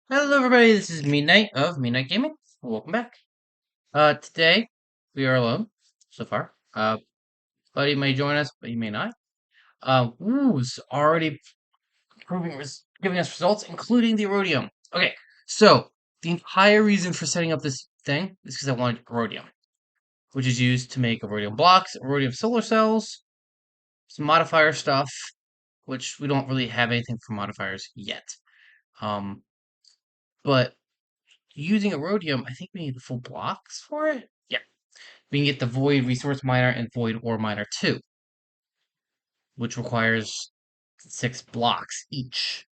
Hello everybody, this is Midnight of Midnight Gaming. Welcome back. Today we are alone so far. Buddy may join us, but he may not. Woo's already giving us results, including the Erodium. Okay, so the entire reason for setting up this thing is because I wanted Erodium, which is used to make Erodium blocks, Erodium solar cells, some modifier stuff, which we don't really have anything for modifiers yet. Um, but using Erodium, I think we need the full blocks for it. Yeah. We can get the Void Resource Miner and Void Ore Miner too, which requires 6 blocks each.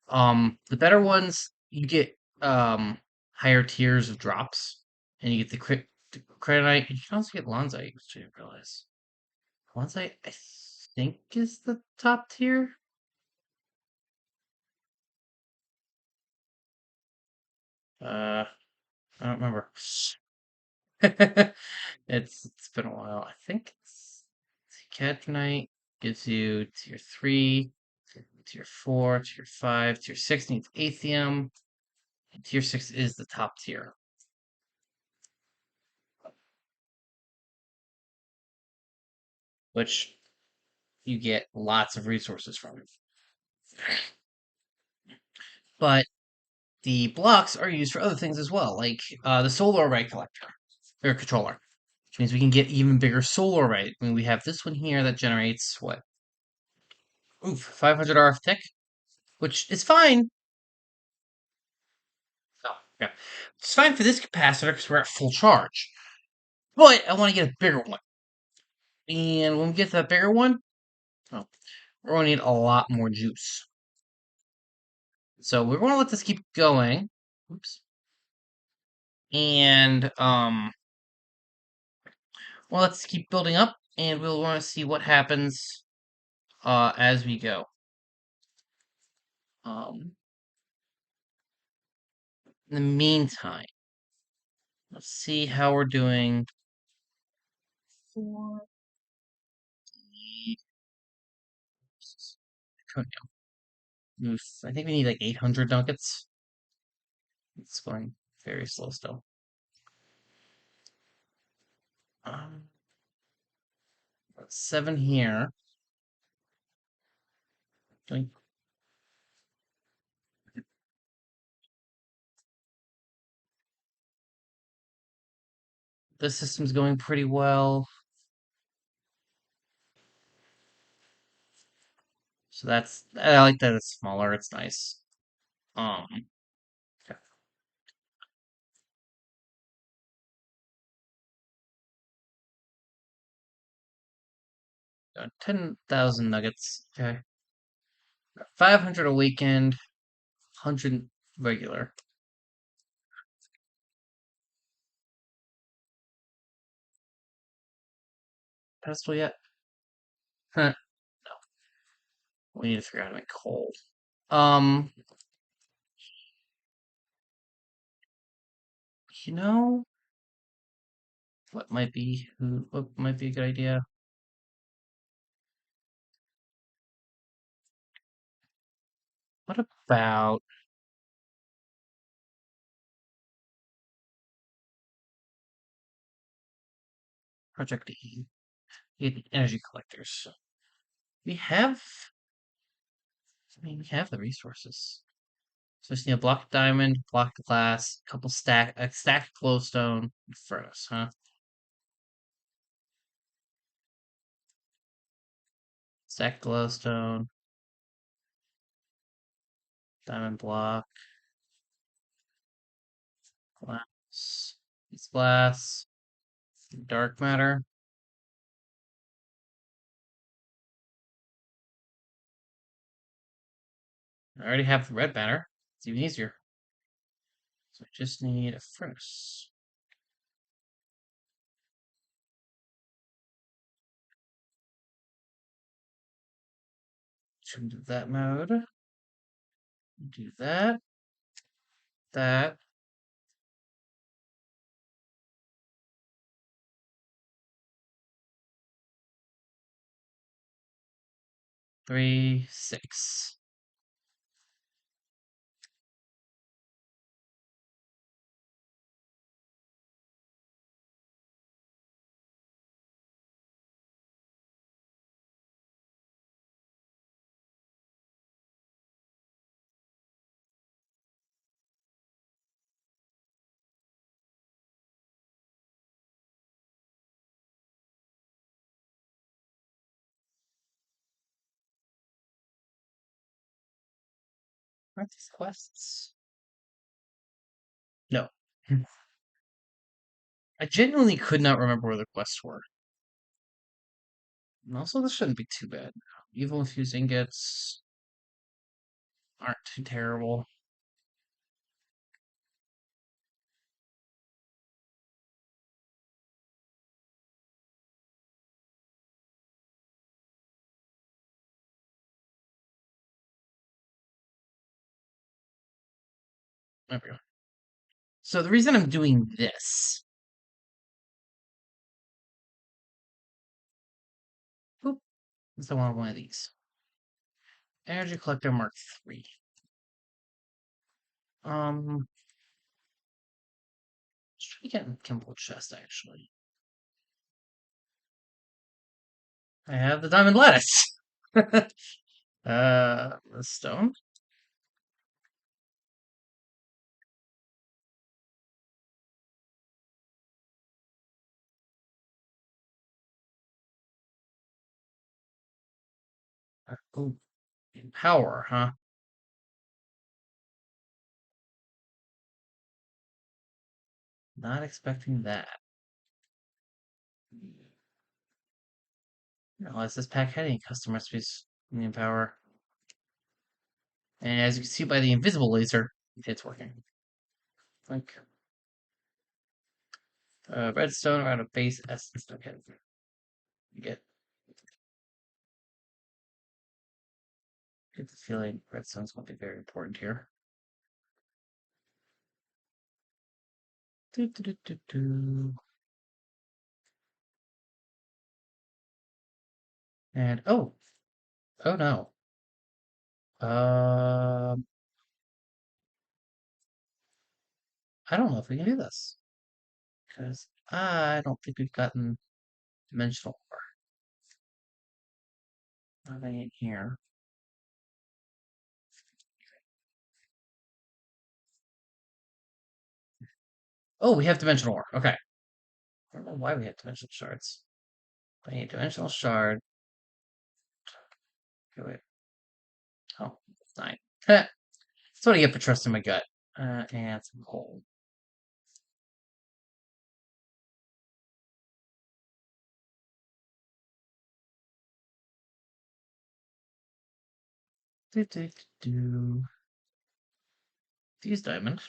The better ones, you get higher tiers of drops, and you get the Credite, and you can also get Lonzite, which I didn't realize. Lonzite, I think, is the top tier. Uh, I don't remember. It's been a while. I think it's Cadronite gives you tier 3, tier 4, tier 5, tier 6 needs Aethium. And tier 6 is the top tier, which you get lots of resources from. But the blocks are used for other things as well, like the solar array collector or controller, which means we can get even bigger solar array. I mean, we have this one here that generates what? Oof, 500 RF tick, which is fine. Oh, yeah, it's fine for this capacitor because we're at full charge. But I want to get a bigger one, and when we get to that bigger one, oh, we're going to need a lot more juice. So we're going to let this keep going. Oops. And well, let's keep building up, and we'll want to see what happens as we go. Um, in the meantime, let's see how we're doing for the Iconium. Oof, I think we need like 800 nuggets. It's going very slow still. Um, 7 here. Doing this system's going pretty well. So that's I like that it's smaller. It's nice. Um, okay. 10,000 nuggets. Okay. 500 a weekend. 100 regular. Pedestal yet? Huh. No. We need to figure out how to make coal. Um, you know what might be a good idea? What about Project E? The energy collectors. We have I mean we have the resources. So we just need a block of diamond, block of glass, a stack of glowstone, and furnace, huh? Stack of glowstone, diamond block, glass, it's glass, dark matter. I already have the red matter. It's even easier. So I just need a furnace. Should do that mode. Do that. That. 3, 6. Aren't these quests? No. I genuinely could not remember where the quests were. And also, this shouldn't be too bad now. Evil infused ingots aren't too terrible. There we go. So the reason I'm doing this, oop, is I want one of these. Energy Collector Mark III. Let's try to get in Chemical Chest, actually. I have the Diamond Lattice. The stone. Ooh, power, huh? Not expecting that. Realize this pack had any custom recipes in power. And as you can see by the invisible laser, it's working. Like redstone around a base essence. Okay. You get the feeling redstone's going to be very important here. Do, do, do, do, do. And oh no. Um, I don't know if we can do this because I don't think we've gotten dimensional ore. Nothing in here. Oh, we have dimensional ore. Okay. I don't know why we have dimensional shards. I need dimensional shard. Okay, wait. Oh, 9. That's what I get for trusting my gut. And some coal. Do, do, do, do. Fuse diamond.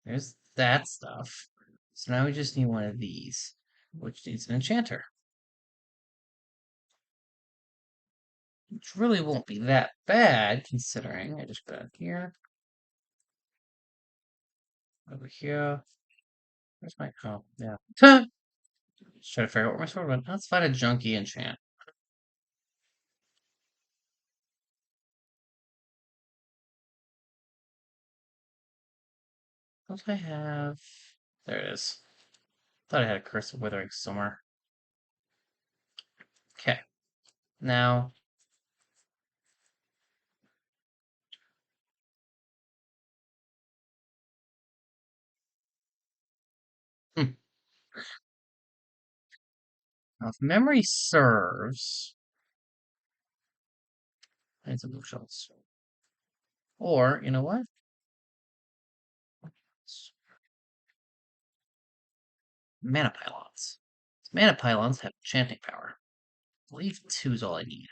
There's that stuff. So now we just need one of these, which needs an enchanter. Which really won't be that bad, considering I just put it here. Over here. Where's my... Oh, yeah. Just try to figure out where my sword went. Let's find a junky enchant. What do I have? There it is. Thought I had a curse of withering somewhere. Okay. Now, hmm, now if memory serves, I need some bookshelves. Or, you know what? Mana pylons. Mana pylons have enchanting power. I believe 2 is all I need.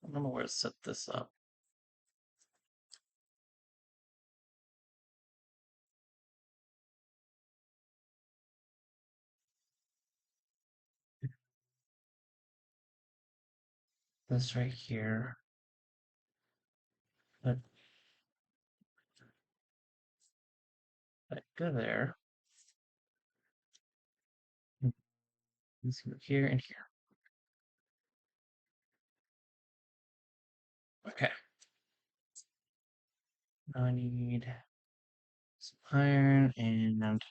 I don't know where to set this up. This right here. But go there. Let's go here and here. Okay. Now I need some iron and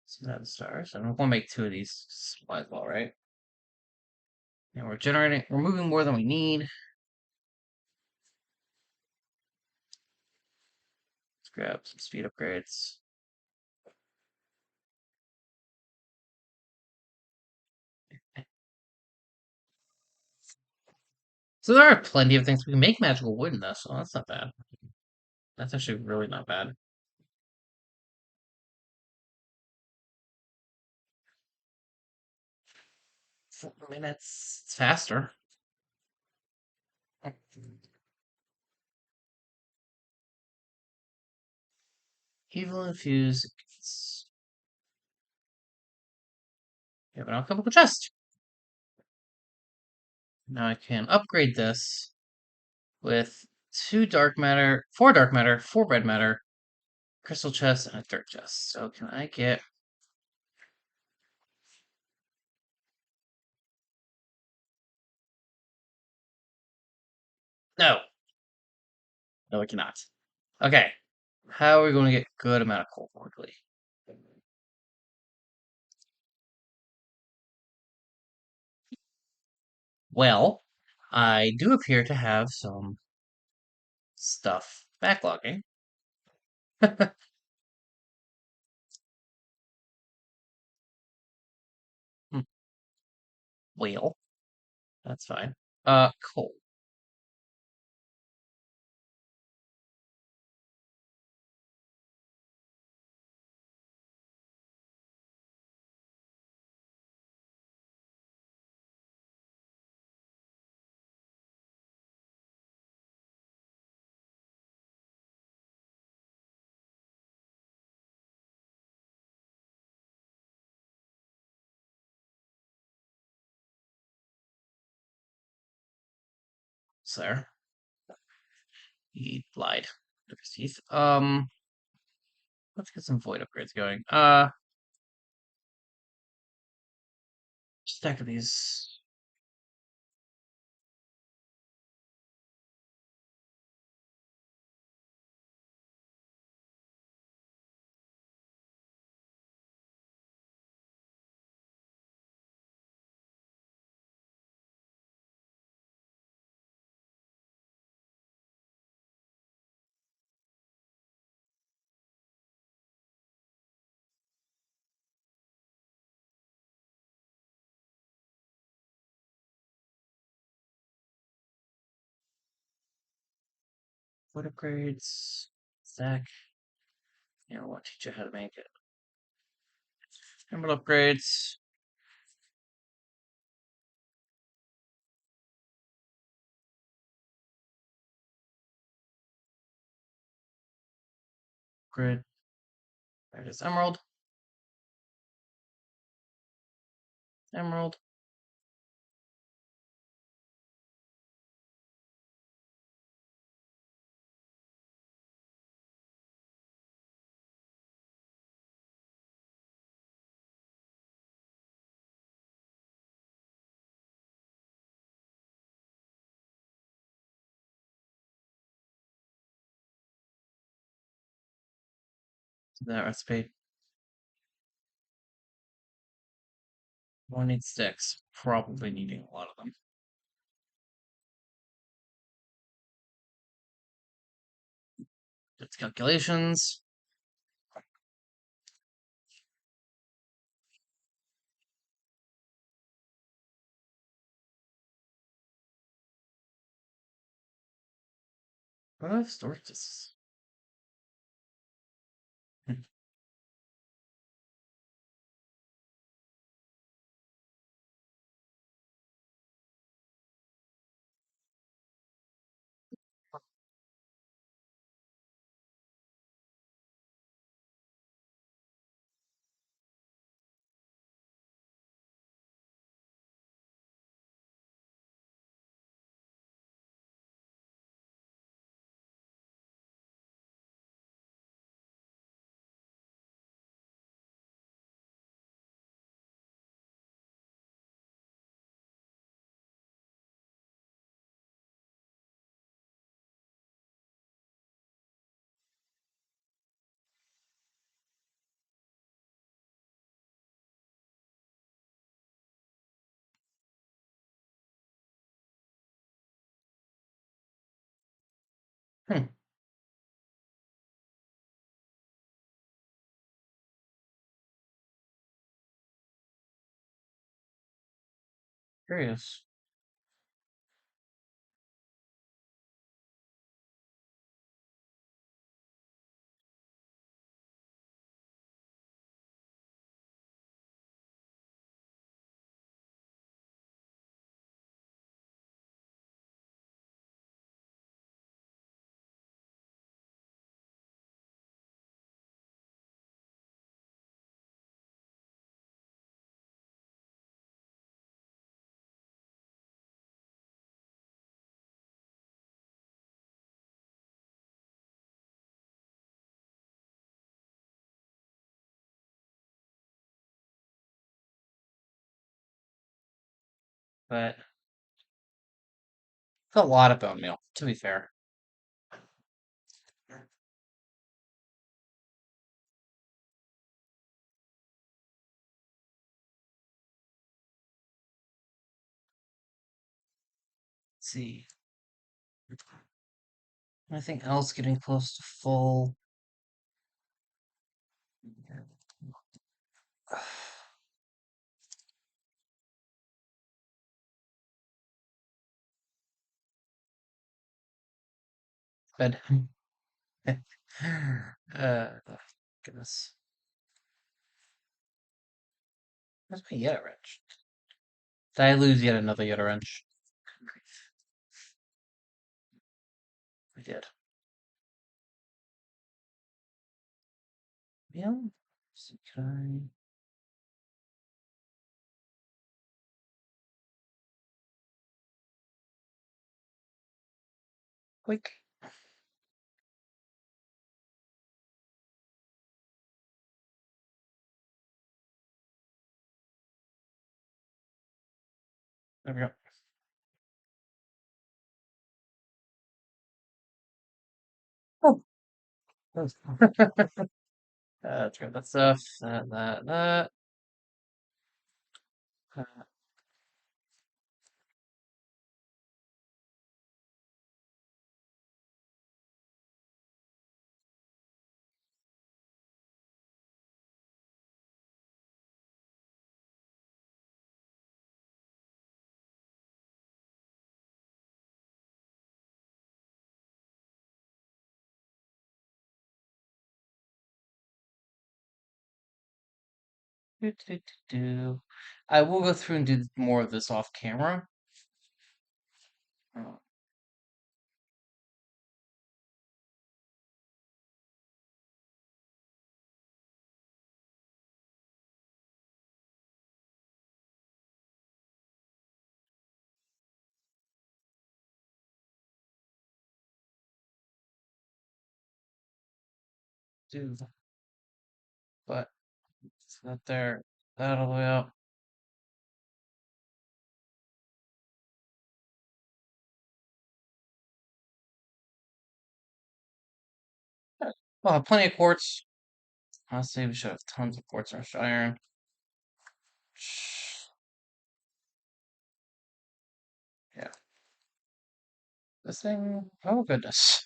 some of the stars. And we're going to make 2 of these supplies well, right? And we're moving more than we need. Let's grab some speed upgrades. So there are plenty of things we can make magical wood in this, so that's not bad. That's actually really not bad. 4 minutes. It's faster. Evil infused. Yeah, but I'll come up with chest. Now I can upgrade this with 4 dark matter, 4 red matter, crystal chest, and a dirt chest. So can I get... No. No, I cannot. Okay. How are we going to get good amount of coal quickly? Well, I do appear to have some stuff backlogging. Hmm, well, that's fine. Coal. So there. He lied. Took his teeth. Let's get some void upgrades going. Stack of these. Void upgrades. Stack. Yeah, I want to teach you how to make it. Emerald upgrades. Grid. There it is. Emerald. Emerald. That recipe. 1 needs sticks. Probably needing a lot of them. Its calculations. What do I have storage this? Hmm, curious. But it's a lot of bone meal, to be fair. Let's see. Anything else getting close to full? Good. Oh, goodness. Where's my Yeta wrench? Did I lose yet another Yeta wrench? I did. Yeah. So can quick? There we go. Oh, let's grab that stuff. That. Do, do, do, do. I will go through and do more of this off camera. Uh, Do, but it's not there. That all the way up. Well, I have plenty of quartz. Honestly, we should have tons of quartz in our shot iron. Yeah. This thing. Oh, goodness.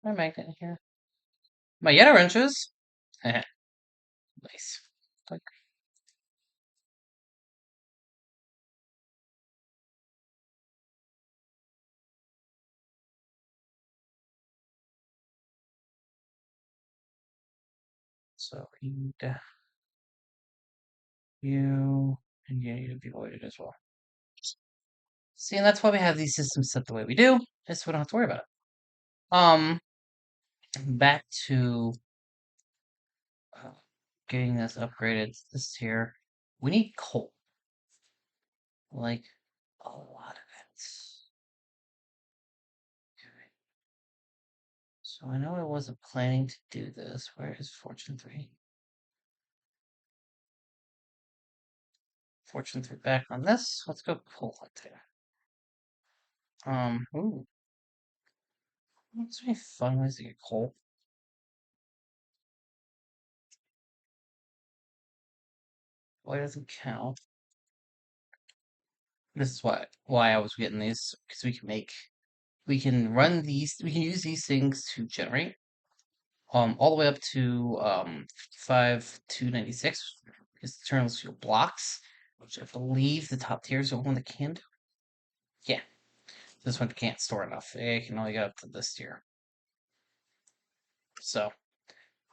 My magnet in here. My Yeta wrenches. Nice. Like, so we need you, and you need to be voided as well. See, and that's why we have these systems set the way we do, just so we don't have to worry about it. Um, back to uh, getting this upgraded. This here, we need coal, like a lot of it. Okay. So I know I wasn't planning to do this. Where is Fortune 3? Fortune 3 back on this. Let's go coal right there. Ooh. What's any fun ways to get coal? Why doesn't count? This is why I was getting these, because we can run these, we can use these things to generate all the way up to 5296 because it turns your blocks, which I believe the top tier is the one that can do. Yeah, this one can't store enough. It can only get up to this tier. So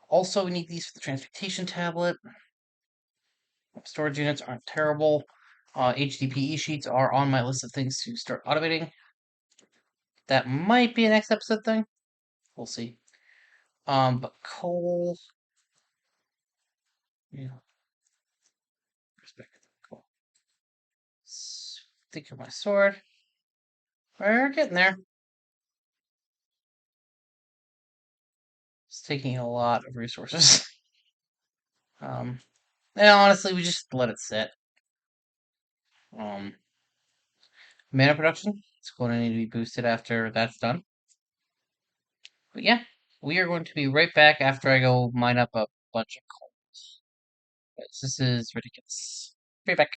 also we need these for the transportation tablet. Storage units aren't terrible. HDPE sheets are on my list of things to start automating. That might be a next episode thing. We'll see. But coal, yeah, perspective. Cool. Think of my sword. We're getting there. It's taking a lot of resources. um, and honestly, we just let it sit. Um, mana production is going to need to be boosted after that's done. But yeah, we are going to be right back after I go mine up a bunch of coal. This is ridiculous. Right back.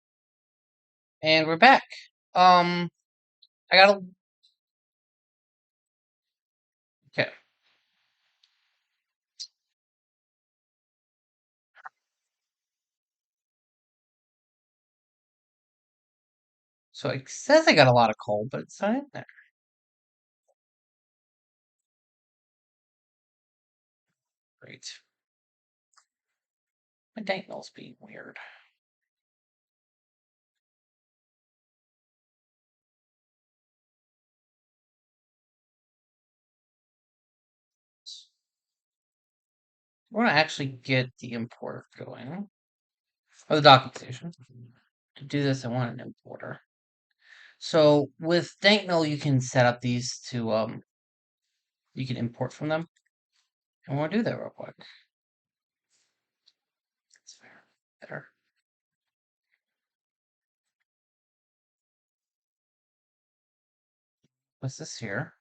And we're back. I gotta. Okay. So it says I got a lot of coal, but it's not in there. Great. My diagonal's being weird. We're gonna actually get the importer going. Or the docking station. To do this, I want an importer. So with Dankmill, you can set up these to you can import from them. I want to do that real quick. That's fair. Better. What's this here?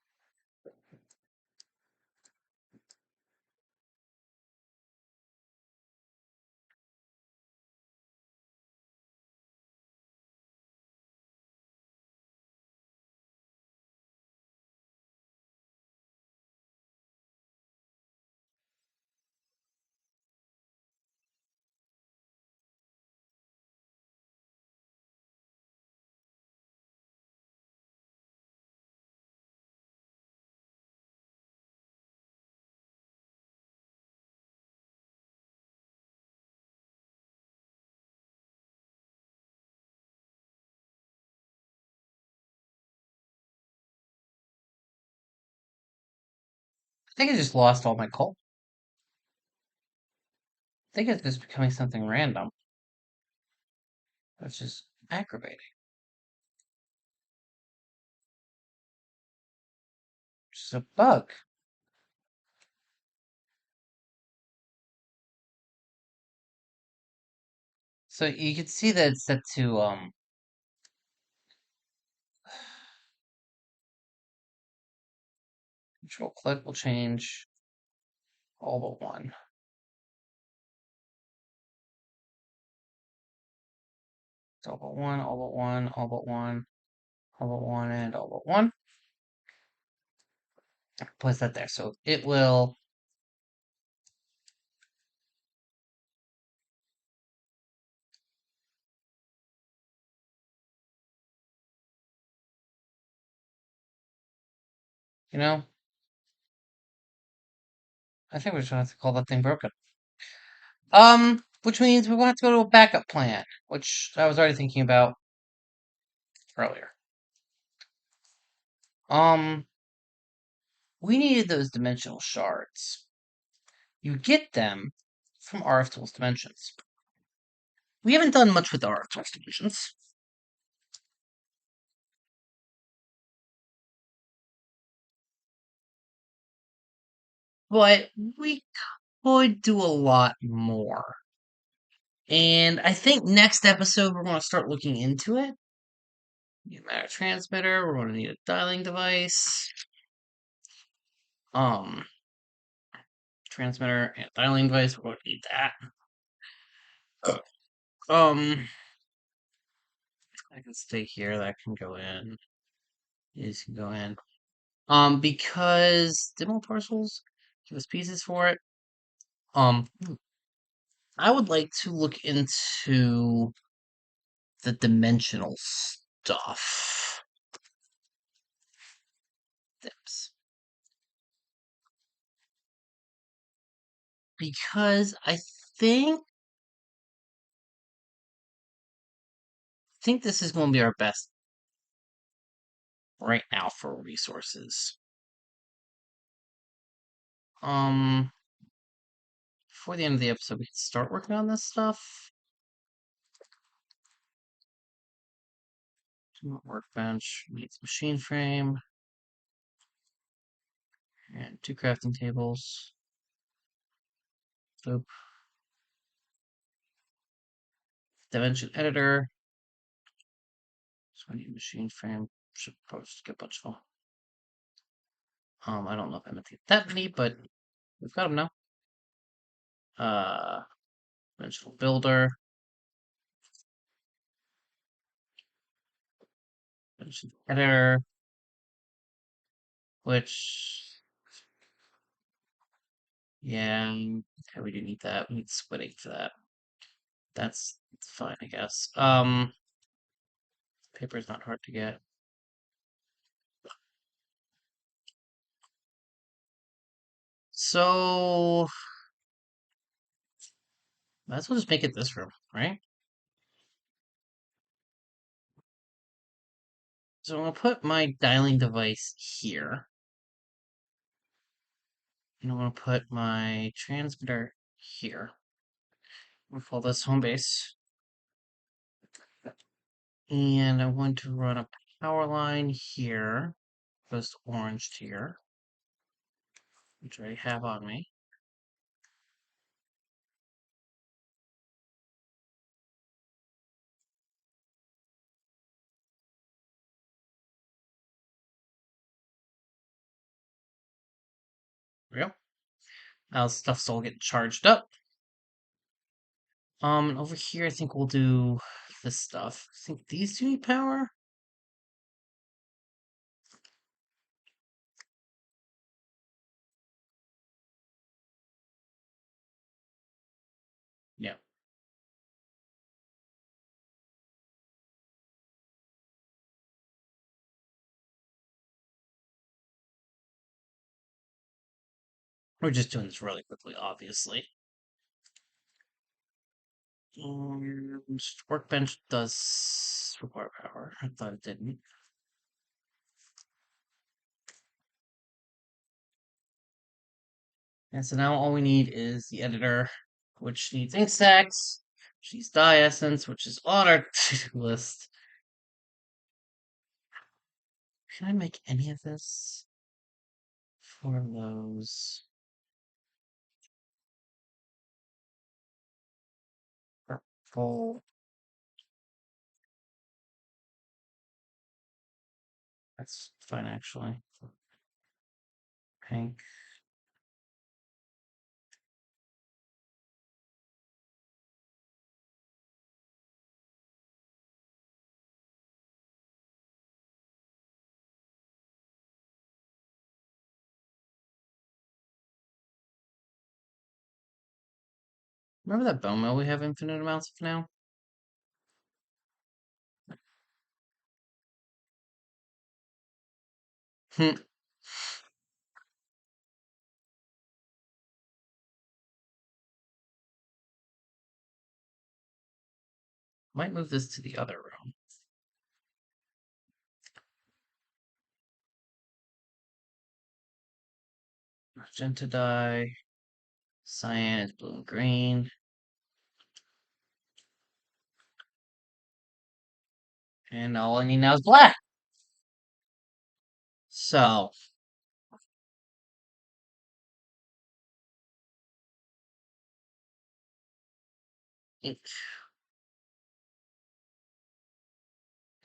I think I just lost all my coal. I think it's just becoming something random, which is aggravating. Which is a bug. So you can see that it's set to control click will change all but one. It's all but one, all but one, all but one, all but one, and all but one. Place that there. So it will. You know, I think we're just gonna have to call that thing broken. Which means we will have to go to a backup plan, which I was already thinking about earlier. We needed those dimensional shards. You get them from RF Tools Dimensions. We haven't done much with RF Tools Dimensions. But we could do a lot more. And I think next episode we're going to start looking into it. Need a matter transmitter, we're going to need a dialing device. Um, Transmitter and dialing device, we're going to need that. Um, I can stay here, that can go in. These can go in. Because demo parcels give us pieces for it. I would like to look into the dimensional stuff. Dips. Because I think this is going to be our best right now for resources. Um, Before the end of the episode, we can start working on this stuff. Workbench needs machine frame and 2 crafting tables. Boop. Dimension editor. So I need machine frame. Should probably just get a bunch of them. I don't know if I meant to get that many, but we've got them now. Dimensional builder. Dimension editor. Which, yeah, okay, we do need that. We need splitting for that. That's fine, I guess. Paper is not hard to get. So, might as well just make it this room, right? So I'm gonna put my dialing device here. And I'm gonna put my transmitter here. I'm gonna call this home base. And I want to run a power line here. Goes to orange here. Which I have on me. There we go. Now stuff's all getting charged up. And over here I think we'll do this stuff. I think these two need power. Yeah. We're just doing this really quickly, obviously. Workbench does require power. I thought it didn't. And so now all we need is the editor, which needs ink stacks, which needs dye essence, which is on our to-do list. Can I make any of this for those? Purple. That's fine, actually. Pink. Remember that bone meal we have infinite amounts of now? Hmm. Might move this to the other room. magenta dye. Cyan is blue and green. And all I need now is black. So,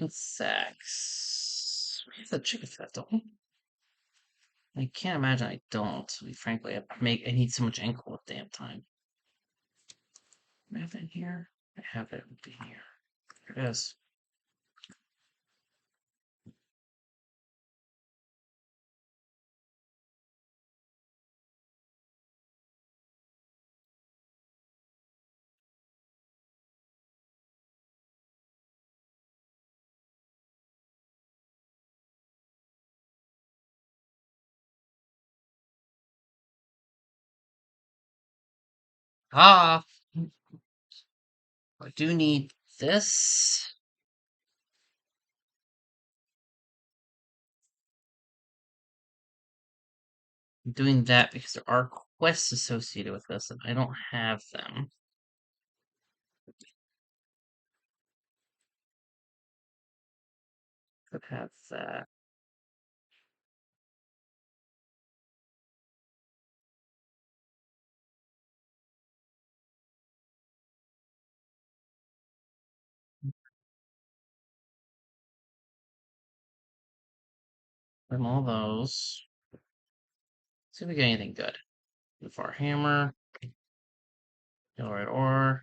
insects. We have the chicken for that, don't we? I can't imagine I don't. Frankly, I need so much ink all the damn time. I have it in here. I have it in here. There it is. Ah, I do need this. I'm doing that because there are quests associated with this, and I don't have them. Could have that. From all those. See if we get anything good. Before hammer, Yellow ore,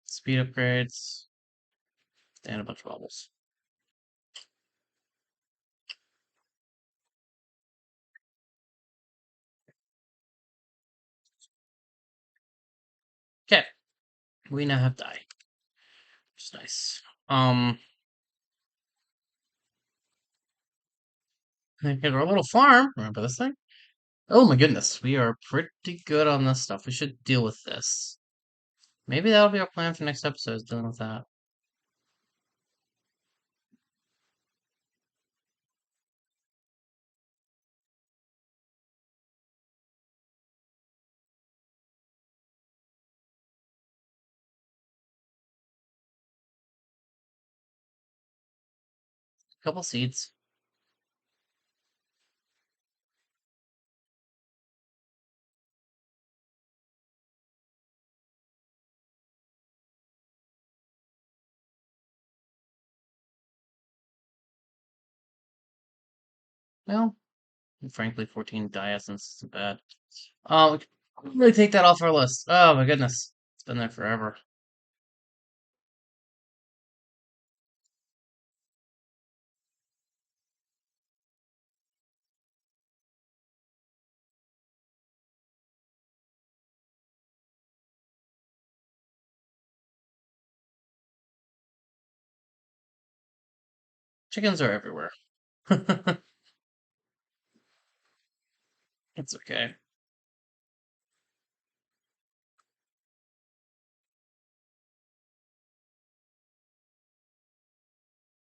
speed upgrades, and a bunch of bubbles. Okay, we now have dye, which is nice. Here's our little farm. Remember this thing? Oh my goodness, we are pretty good on this stuff. We should deal with this. Maybe that'll be our plan for next episode, is dealing with that. A couple seeds. Well, frankly, 14 dye essence isn't bad. We can really take that off our list. Oh my goodness. It's been there forever. Chickens are everywhere. It's okay.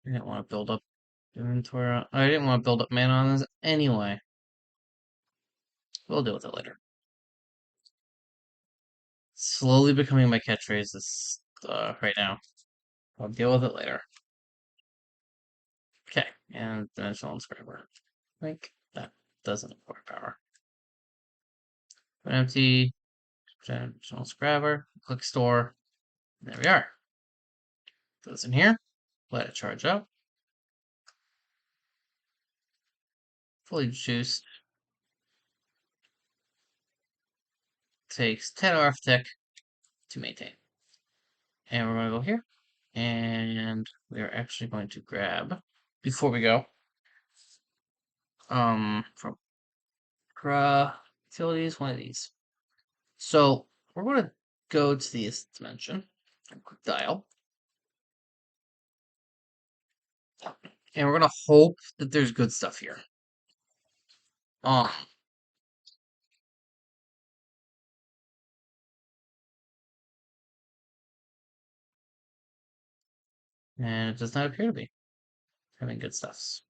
I didn't want to build up inventory. I didn't want to build up mana on this anyway. We'll deal with it later. Slowly becoming my catchphrase this right now. I'll deal with it later. Okay, and dimensional inscriber. I think that doesn't require power. Empty dimensional inscriber. Click store. There we are. Put this in here. Let it charge up. Fully juiced. Takes 10 RF tick to maintain. And we're going to go here. And we are actually going to grab, before we go, from utilities, one of these. So we're going to go to this dimension, quick dial, and we're going to hope that there's good stuff here. Um, and it does not appear to be having good stuffs.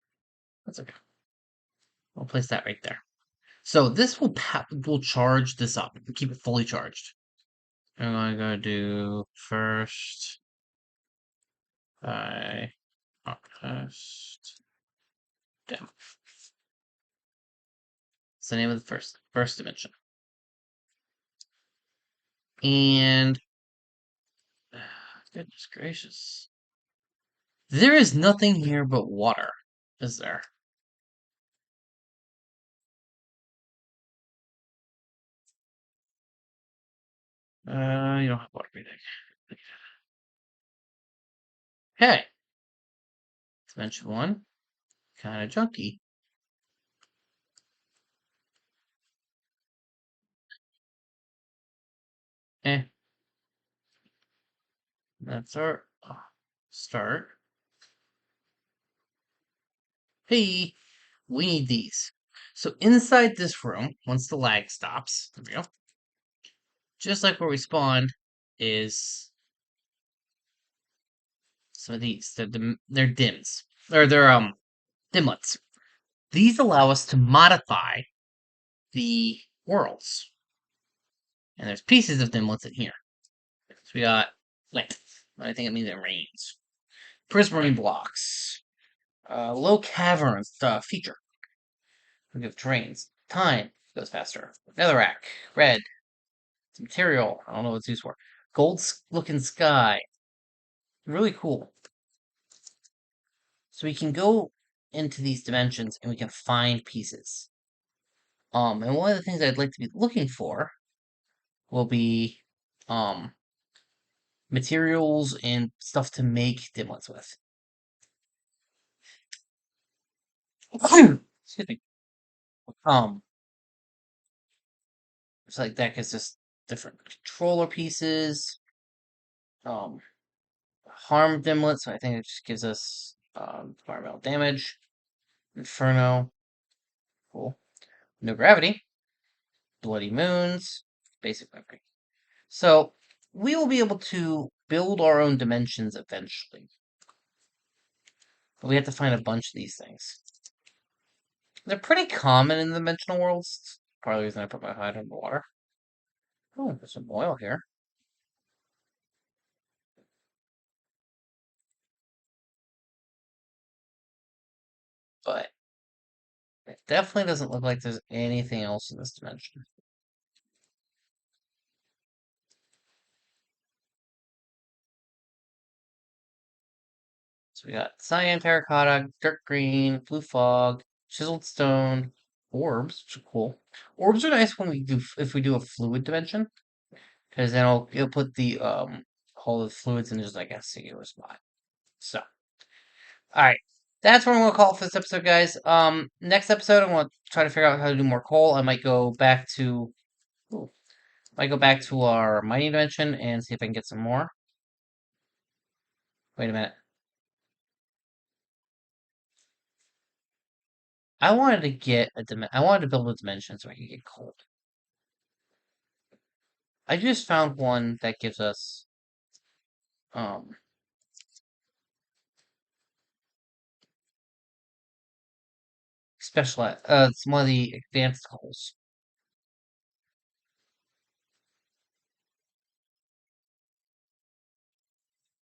That's okay. We'll place that right there. So this will charge this up, keep it fully charged. And I'm gonna do first by podcast demo. It's the name of the first dimension. And goodness gracious. There is nothing here but water, is there? You don't have water breathing. Hey, dimension one, kind of junky. Eh, that's our start. Hey, we need these. So inside this room, once the lag stops, there we go. Just like where we spawned, is some of these. They're dims. Or they're dimlets. These allow us to modify the worlds. And there's pieces of dimlets in here. So we got length. I think it means it rains. Prismarine blocks. Low caverns, feature. We have terrains. Time goes faster. Netherrack. Red. It's material. I don't know what it's used for. Gold looking sky. Really cool. So we can go into these dimensions and we can find pieces. And one of the things I'd like to be looking for will be materials and stuff to make dimlets with. Excuse me. Um, it's like that gives us different controller pieces. Um, harm dimlet, so I think it just gives us environmental damage. Inferno, cool. No gravity. Bloody moons. Basic memory. So we will be able to build our own dimensions eventually. But we have to find a bunch of these things. They're pretty common in the dimensional worlds. Part of the reason I put my hide in the water. Oh, there's some oil here. But it definitely doesn't look like there's anything else in this dimension. So we got cyan, terracotta, dark green, blue fog, chiseled stone, orbs, which are cool. Orbs are nice when we do if we do a fluid dimension, because then it'll put the all the fluids in just like a singular spot. So, all right, that's what I'm gonna call it for this episode, guys. Next episode, I'm gonna try to figure out how to do more coal. I might go back to, ooh, might go back to our mining dimension and see if I can get some more. Wait a minute. I wanted to get I wanted to build a dimension so I could get coal. I just found one that gives us um special it's one of the advanced coals.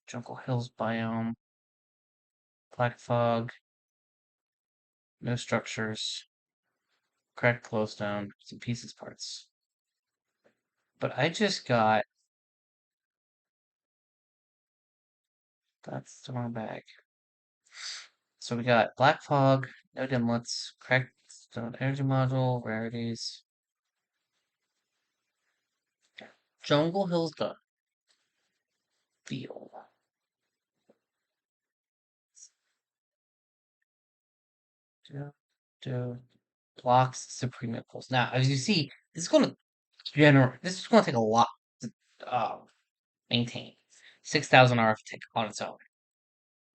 Jungle Hills biome, black fog, no structures, cracked closedown, some pieces parts. But I just got that's the wrong bag. So we got black fog, no dimlets, cracked stone energy module, rarities. Jungle Hills done. Feel. Do blocks supreme impulse. Now, as you see, this is gonna take a lot to maintain. 6,000 arithmetic on its own.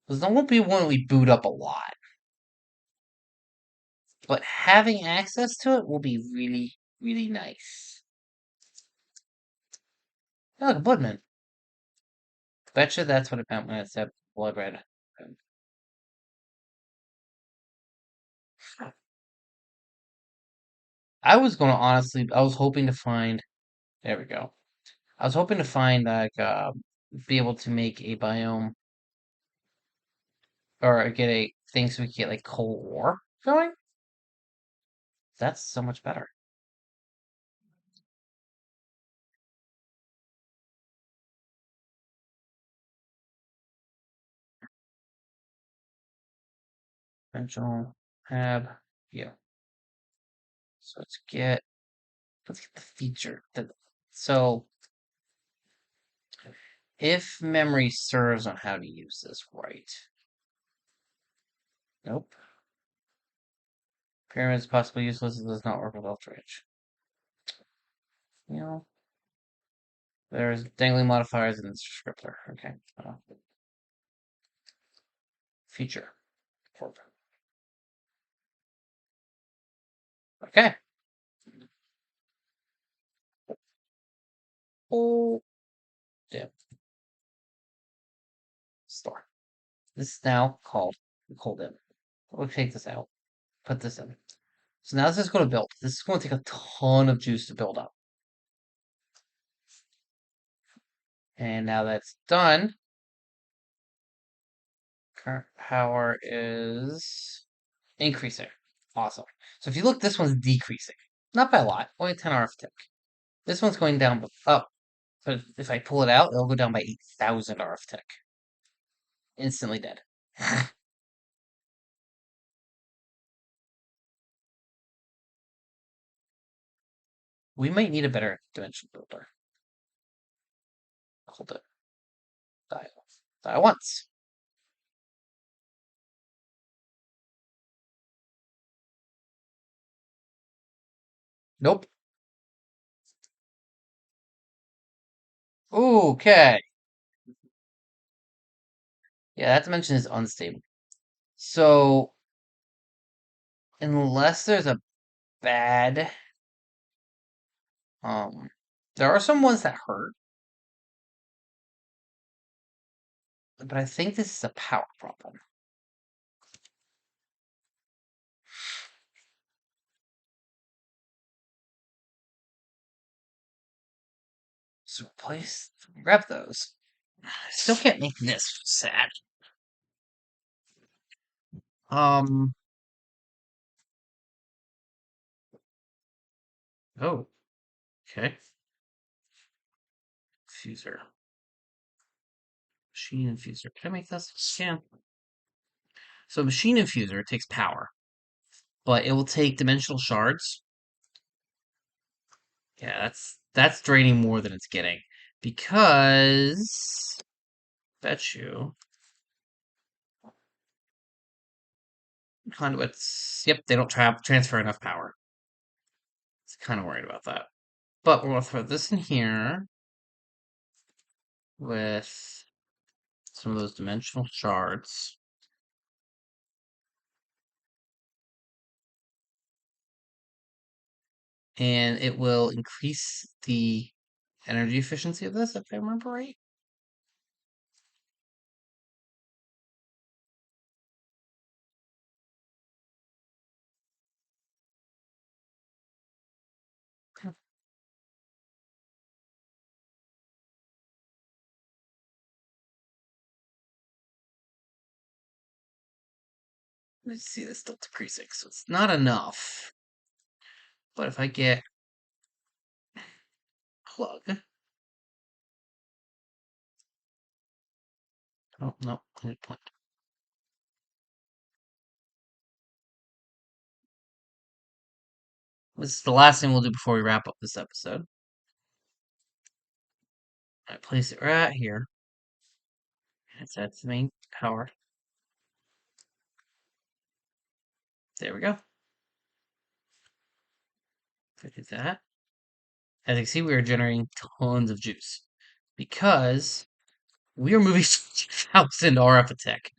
Because there won't be one we boot up a lot. But having access to it will be really, really nice. Oh, look, a Bloodman. Betcha that's what it meant when it said blood red. I was gonna honestly, I was hoping to find. There we go. I was hoping to find like be able to make a biome or get a thing so we can get like Cold War going. That's so much better. Dimensional tab. Yeah. So let's get the feature. So if memory serves on how to use this right. Nope. Pyramid is possibly useless. It does not work with Ultra Edge. You know, there's dangling modifiers in the descriptor. Okay. Feature. Okay. Oh, yeah. Store. This is now called cold in. We'll take this out. Put this in. So now this is going to build. This is going to take a ton of juice to build up. And now that's done, current power is increasing. Awesome. So if you look, this one's decreasing. Not by a lot, only 10 RF tick. This one's going down up. But if I pull it out, it'll go down by 8,000 RF tick. Instantly dead. We might need a better dimension builder. Hold it. Die. Die once. Nope. Okay. Yeah, that dimension is unstable. So, unless there's a bad, um, there are some ones that hurt, but I think this is a power problem. So grab those. I still can't make this sad. Um, oh, okay. Fuser. Machine infuser. Can I make this? Can. So machine infuser takes power, but it will take dimensional shards. Yeah, that's draining more than it's getting. Because bet you conduits, yep, they don't transfer enough power. It's kind of worried about that. But we're gonna throw this in here with some of those dimensional shards. And it will increase the energy efficiency of this, if I remember right. Let's see, this still decreasing, so it's not enough. But if I get plug, oh no, point. This is the last thing we'll do before we wrap up this episode. I place it right here. That's the main power. There we go. If I do that, as you can see, we are generating tons of juice because we are moving 50,000 RF a tick.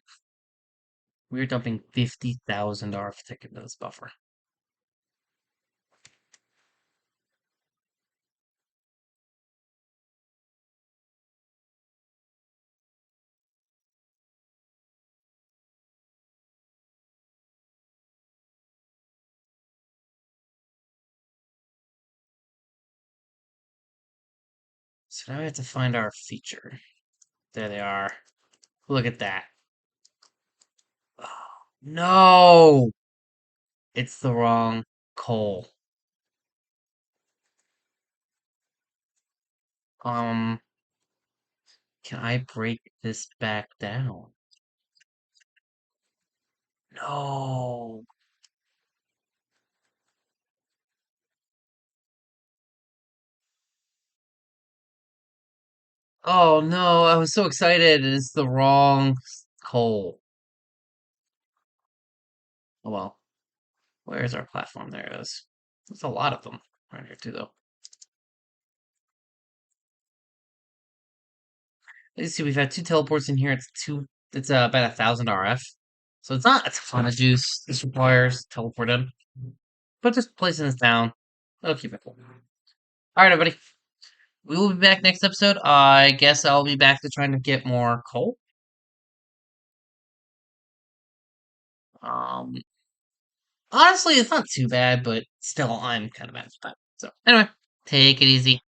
We are dumping 50,000 RF a tick into this buffer. So now we have to find our feature. There they are. Look at that. Oh, no! It's the wrong coal. Um, can I break this back down? No. Oh no, I was so excited. It's the wrong coal. Oh well. Where's our platform? There it is. There's a lot of them right here too, though. Let's see, we've had two teleports in here. It's about 1,000 RF. So it's not a ton of juice. This requires teleport in. But just placing this down, it'll keep it cool. Alright, everybody. We will be back next episode. I guess I'll be back to trying to get more coal. Um, Honestly, it's not too bad, but still, I'm kind of mad at that. So, anyway, take it easy.